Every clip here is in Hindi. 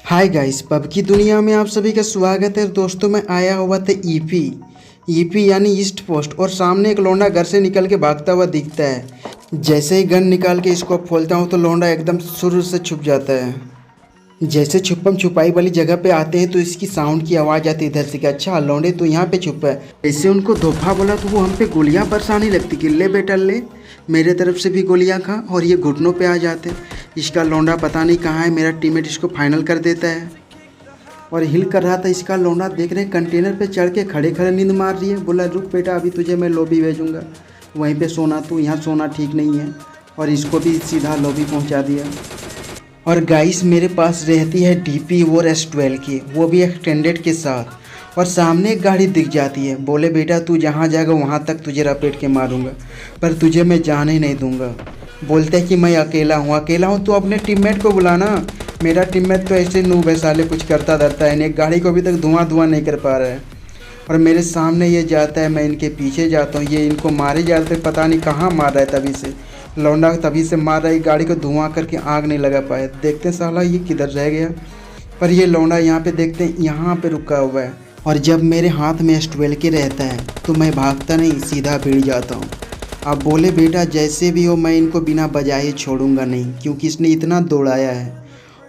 हाय गाइस, पब की दुनिया में आप सभी का स्वागत है। दोस्तों मैं आया हुआ था ईपी यानी ईस्ट पोस्ट, और सामने एक लौंडा घर से निकल के भागता हुआ दिखता है। जैसे ही गन निकाल के इसको खोलता हूँ तो लौंडा एकदम शुरू से छुप जाता है। जैसे छुपम छुपाई वाली जगह पे आते हैं तो इसकी साउंड की आवाज़ आती है इधर से कि अच्छा लौंडे तो यहाँ पे छुपा है। ऐसे उनको धोखा बोला तो वो हम पे गोलियां बरसाने लगती कि ले बेटा ले, मेरे तरफ से भी गोलियां खा, और ये घुटनों पे आ जाते। इसका लौंडा पता नहीं कहाँ है, मेरा टीममेट इसको फाइनल कर देता है। और हिल कर रहा था इसका लौंडा, देख रहे कंटेनर पे चढ़ के खड़े खड़े नींद मार रही है। बोला रुक बेटा, अभी तुझे मैं लॉबी भेजूँगा, वहीं पे सोना, तू यहाँ सोना ठीक नहीं है। और इसको भी सीधा लॉबी पहुँचा दिया। और गाइस मेरे पास रहती है डीपी और S12 की, वो भी एक्सटेंडेड के साथ। और सामने एक गाड़ी दिख जाती है। बोले बेटा तू जहाँ जाएगा वहाँ तक तुझे रपेट के मारूंगा, पर तुझे मैं जाने नहीं दूंगा। बोलते हैं कि मैं अकेला हूँ तो अपने टीममेट को बुलाना। मेरा टीममेट तो ऐसे नूब है साले, कुछ करता धरता है नहीं, गाड़ी को अभी तक धुआं नहीं कर पा रहा है। और मेरे सामने ये जाता है, मैं इनके पीछे जाता हूँ, ये इनको मारे जाते, पता नहीं कहाँ मार रहा है। तभी से लौंडा तभी से मार रहा है, गाड़ी को धुआं करके आग नहीं लगा पाए। देखते हैं साला ये किधर रह गया। पर ये लौंडा यहाँ पे देखते हैं, यहाँ पे रुका हुआ है। और जब मेरे हाथ में S12 के रहता है तो मैं भागता नहीं, सीधा भिड़ जाता हूँ। अब बोले बेटा जैसे भी हो मैं इनको बिना बजाए छोड़ूंगा नहीं, क्योंकि इसने इतना दौड़ाया है।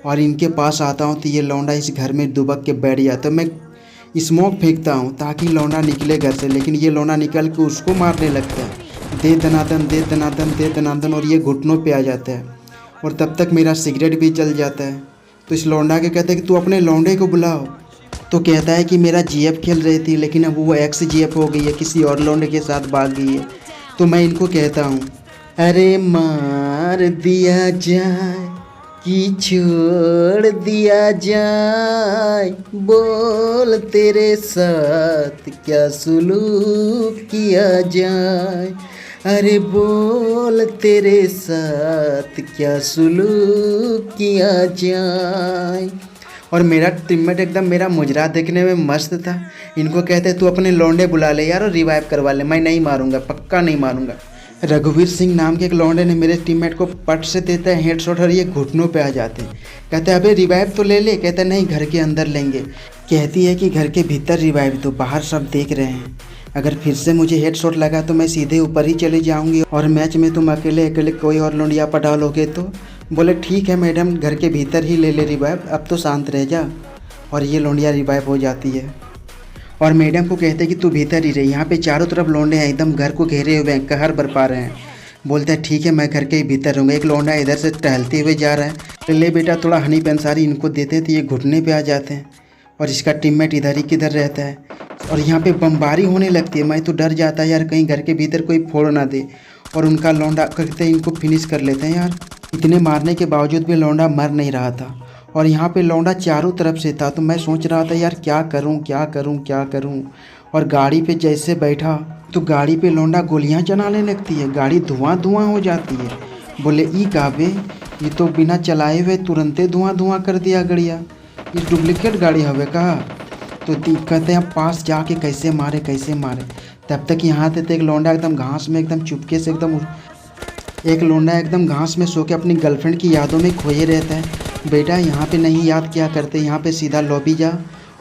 और इनके पास आता हूँ तो ये लौंडा इस घर में दुबक के बैठ जाता है। मैं स्मोक फेंकता हूँ ताकि लौंडा निकले घर से, लेकिन ये लौंडा निकल के उसको मारने लगता है। दे दनादन दे दनादन दे दनादन, और ये घुटनों पे आ जाता है। और तब तक मेरा सिगरेट भी जल जाता है। तो इस लौंडा के कहते हैं कि तू अपने लौंडे को बुलाओ। तो कहता है कि मेरा GF खेल रही थी, लेकिन अब वो XGF हो गई है, किसी और लौंडे के साथ भाग गई है। तो मैं इनको कहता हूँ अरे मार दिया जाए कि छोड़ दिया जाए, बोल तेरे साथ क्या सुलूक किया जाए, अरे बोल तेरे साथ क्या सुलूक किया जाए। और मेरा टीममेट एकदम मेरा मुजरा देखने में मस्त था। इनको कहते तू अपने लौंडे बुला ले यार और रिवाइव करवा ले, मैं नहीं मारूंगा, पक्का नहीं मारूंगा। रघुवीर सिंह नाम के एक लौंडे ने मेरे टीममेट को पट से देता है हेडशॉट, और ये घुटनों पे आ जाते हैं। कहते हैं अबे रिवाइव तो ले ले। कहते नहीं, घर के अंदर लेंगे। कहती है कि घर के भीतर रिवाइव, तो बाहर सब देख रहे हैं। अगर फिर से मुझे हेडशॉट लगा तो मैं सीधे ऊपर ही चले जाऊंगी, और मैच में तुम अकेले अकेले कोई और लौंडिया पटा लोगे तो। बोले ठीक है मैडम, घर के भीतर ही ले ले रिवाइव, अब तो शांत रह जा। और ये लौंडिया रिवाइव हो जाती है। और मैडम को कहते हैं कि तू भीतर ही रहे, यहाँ पे चारों तरफ लौंडे हैं, एकदम घर को घेरे हुए हैं, कहर बरपा रहे हैं। बोलते हैं ठीक है मैं घर के ही भीतर रहूँगा। एक लौंडा इधर से टहलते हुए जा रहा है, ले बेटा थोड़ा हनी पेंसारी इनको देते हैं तो ये घुटने पे आ जाते हैं। और इसका टीममेट इधर ही किधर रहता है। और यहाँ पे बमबारी होने लगती है। मैं तो डर जाता है यार, कहीं घर के भीतर कोई फोड़ ना दे। और उनका लौंडा करते हैं, इनको फिनिश कर लेते हैं यार। इतने मारने के बावजूद भी लौंडा मर नहीं रहा था। और यहाँ पे लौंडा चारों तरफ से था, तो मैं सोच रहा था यार क्या करूँ क्या करूँ क्या करूँ। और गाड़ी पे जैसे बैठा तो गाड़ी पे लौंडा गोलियाँ चलाने लगती है, गाड़ी धुआं धुआं हो जाती है। बोले ई काबे, ये तो बिना चलाए हुए तुरंते धुआं धुआं कर दिया गड़िया, ये डुप्लीकेट गाड़ी हवे कहा। तो कहते हैं पास जाके कैसे मारे कैसे मारे। तब तक यहाँ थे तो एक लौंडा एकदम घास में एकदम चुपके से एक लौंडा एकदम घास में सो के अपनी गर्लफ्रेंड की यादों में खोए रहता है। बेटा यहाँ पे नहीं याद क्या करते, यहाँ पे सीधा लॉबी जा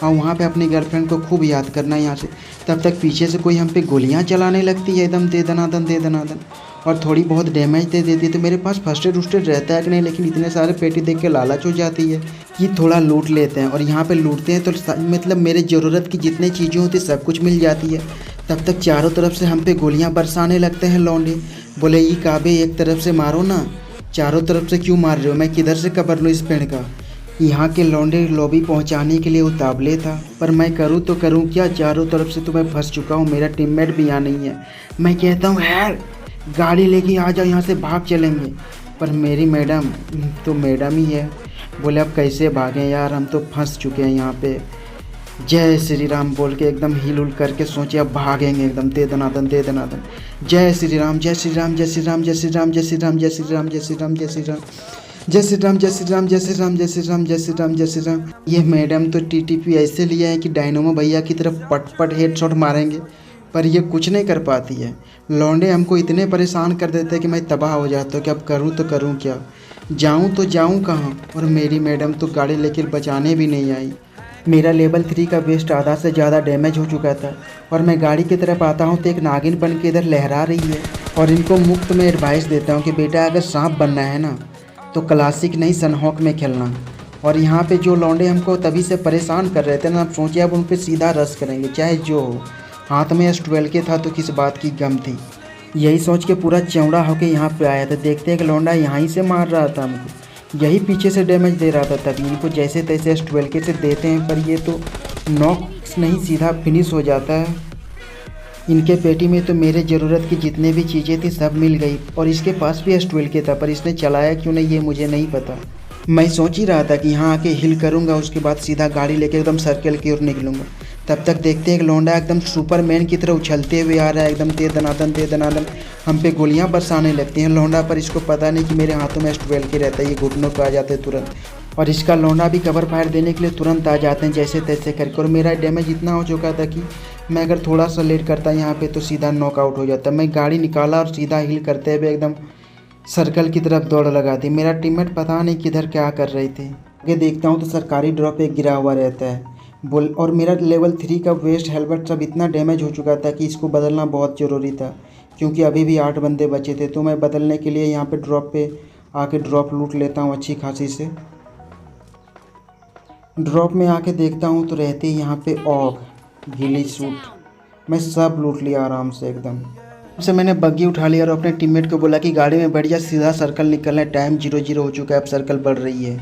और वहाँ पे अपनी गर्लफ्रेंड को खूब याद करना यहाँ से। तब तक पीछे से कोई हम पे गोलियाँ चलाने लगती है एकदम दे दनादन, और थोड़ी बहुत डैमेज दे देती है। तो मेरे पास फर्स्ट एड उस्टेड रहता है कि नहीं, लेकिन इतने सारे पेटी देख के लालच हो जाती है कि थोड़ा लूट लेते हैं। और यहाँ पे लूटते हैं तो मतलब मेरे ज़रूरत की जितनी चीज़ें होती सब कुछ मिल जाती है। तब तक चारों तरफ से हम पे गोलियाँ बरसाने लगते हैं लौंडे। बोले ये काबे एक तरफ से मारो ना, चारों तरफ से क्यों मार रहे हो, मैं किधर से कवर लूँ इस पेड़ का। यहाँ के लौंडे लॉबी पहुँचाने के लिए उतावले था, पर मैं करूँ तो करूँ क्या, चारों तरफ से तो मैं फंस चुका हूँ, मेरा टीममेट भी यहाँ नहीं है। मैं कहता हूँ यार गाड़ी लेके आ जाओ, यहाँ से भाग चलेंगे। पर मेरी मैडम तो मैडम ही है। बोले अब कैसे भागें यार, हम तो फंस चुके हैं यहाँ पे। जय श्री राम बोल के एकदम हिल उल करके सोचे अब भागेंगे एकदम दे दनादन दे दनादन। जय श्री राम जय श्री राम जय श्री राम जय श्री राम जय श्री राम जय श्री राम जय श्री राम जय श्री राम जय श्री राम जय श्री राम जय श्री राम जय श्री राम जय श्री राम जय श्री राम। ये मैडम तो TTP ऐसे लिया है कि डायनोमो भैया की तरफ पट पट हेडशॉट मारेंगे, पर ये कुछ नहीं कर पाती है। लौंडे हमको इतने परेशान कर देते हैं कि मैं तबाह हो जाता हूँ कि अब करूँ तो करूँ क्या। जाऊं तो जाऊं कहाँ, और मेरी मैडम तो गाड़ी लेकर बचाने भी नहीं आई। मेरा लेवल 3 का वेस्ट आधा से ज़्यादा डैमेज हो चुका था और मैं गाड़ी की तरफ आता हूँ तो एक नागिन बन के इधर लहरा रही है। और इनको मुफ्त में एडवाइस देता हूँ कि बेटा अगर सांप बनना है ना तो क्लासिक नहीं सनहॉक में खेलना। और यहाँ पे जो लौंडे हमको तभी से परेशान कर रहे थे ना, अब सोचिए अब उन पर सीधा रस करेंगे चाहे जो हो। हाथ में S12 के था तो किस बात की गम थी। यही सोच के पूरा चौड़ा होके यहाँ पे आया था। देखते हैं कि लौंडा यहीं से मार रहा था हमको, यही पीछे से डैमेज दे रहा था। तभी इनको जैसे तैसे S12 के से देते हैं, पर ये तो नॉक नहीं सीधा फिनिश हो जाता है। इनके पेटी में तो मेरे ज़रूरत की जितने भी चीज़ें थी सब मिल गई, और इसके पास भी S12 के था, पर इसने चलाया क्यों नहीं ये मुझे नहीं पता। मैं सोच ही रहा था कि यहाँ आके हिल करूँगा, उसके बाद सीधा गाड़ी लेके एकदम सर्कल की ओर निकलूँगा। तब तक देखते हैं कि लौंडा एकदम सुपरमैन की तरह उछलते हुए आ रहा है, एकदम तेज दनादन हम पे गोलियां बरसाने लगती हैं लौंडा। पर इसको पता नहीं कि मेरे हाथों में S12 के रहता है, ये घुटनों पे आ जाते हैं तुरंत। और इसका लौंडा भी कवर फायर देने के लिए तुरंत आ जाते हैं जैसे तैसे करके। और मेरा डैमेज इतना हो चुका था कि मैं अगर थोड़ा सा लेट करता यहाँ पे तो सीधा नॉकआउट हो जाता। मैं गाड़ी निकाला और सीधा हिल करते हुए एकदम सर्कल की तरफ दौड़ लगा दी। मेरा टीममेट पता नहीं किधर क्या कर रहे थे। आगे देखता हूँ तो सरकारी ड्रॉप एक गिरा हुआ रहता है बोल। और मेरा लेवल 3 का वेस्ट हेलमेट सब इतना डैमेज हो चुका था कि इसको बदलना बहुत ज़रूरी था, क्योंकि अभी भी 8 बंदे बचे थे। तो मैं बदलने के लिए यहाँ पे ड्रॉप पे आके ड्रॉप लूट लेता हूँ अच्छी खासी से। ड्रॉप में आके देखता हूँ तो रहती है यहाँ पे ऑग गीली सूट। मैं सब लूट लिया आराम से एकदम। से मैंने बग्गी उठा लिया और अपने टीममेट को बोला कि गाड़ी में बैठ जा, सीधा सर्कल निकलना है। टाइम 0-0 हो चुका है, अब सर्कल बढ़ रही है।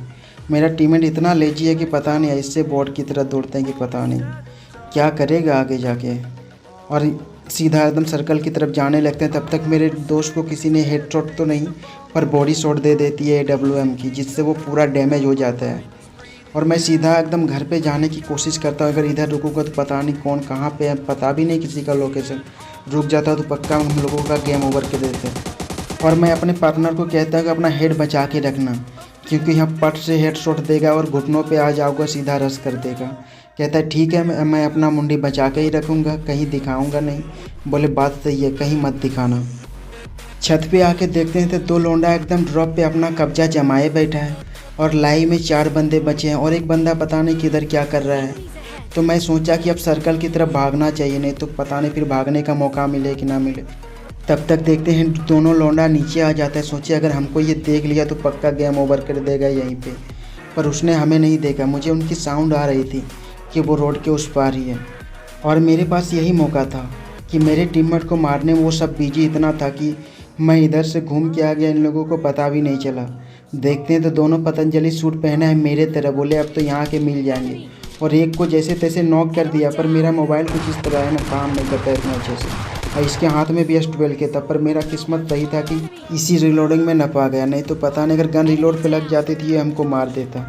मेरा टीममेट इतना लेजी है कि पता नहीं इससे बोर्ड की तरह दौड़ते हैं कि पता नहीं क्या करेगा आगे जाके। और सीधा एकदम सर्कल की तरफ जाने लगते हैं। तब तक मेरे दोस्त को किसी ने हेड शॉट तो नहीं पर बॉडी शॉट दे देती है AWM की, जिससे वो पूरा डैमेज हो जाता है। और मैं सीधा एकदम घर पे जाने की कोशिश करता हूँ। अगर इधर रुकूँगा तो पता नहीं कौन कहाँ पे है, पता भी नहीं किसी का लोकेशन। रुक जाता तो पक्का हम लोगों का गेम ओवर कर देते। और मैं अपने पार्टनर को कहता हूँ कि अपना हेड बचा के रखना, क्योंकि यहाँ पट से हेड शॉट देगा और घुटनों पे आ जाऊँगा सीधा रस कर देगा। कहता है ठीक है, मैं अपना मुंडी बचा के ही रखूँगा, कहीं दिखाऊँगा नहीं। बोले बात सही है, कहीं मत दिखाना। छत पे आके देखते हैं तो 2 लौंडा एकदम ड्रॉप पे अपना कब्जा जमाए बैठा है और लाइन में 4 बंदे बचे हैं और एक बंदा पता नहीं किधर क्या कर रहा है। तो मैं सोचा कि अब सर्कल की तरफ भागना चाहिए, नहीं तो पता नहीं फिर भागने का मौका मिले कि ना मिले। तब तक देखते हैं दोनों लौंडा नीचे आ जाता है। सोचे अगर हमको ये देख लिया तो पक्का गेम ओवर कर देगा यहीं पे, पर उसने हमें नहीं देखा। मुझे उनकी साउंड आ रही थी कि वो रोड के उस पार ही है, और मेरे पास यही मौका था कि मेरे टीममेट को मारने में वो सब बिजी इतना था कि मैं इधर से घूम के आ गया, इन लोगों को पता भी नहीं चला। देखते हैं तो दोनों पतंजलि सूट पहना है मेरे तरह। बोले अब तो यहाँ के मिल जाएंगे, और एक को जैसे तैसे नॉक कर दिया। पर मेरा मोबाइल कुछ इस तरह है ना, काम नहीं करता इतना अच्छे से। और इसके हाथ में भी S12 के था, पर मेरा किस्मत सही था कि इसी रिलोडिंग में नपा गया, नहीं तो पता नहीं अगर गन रिलोड पे लग जाती थी ये हमको मार देता।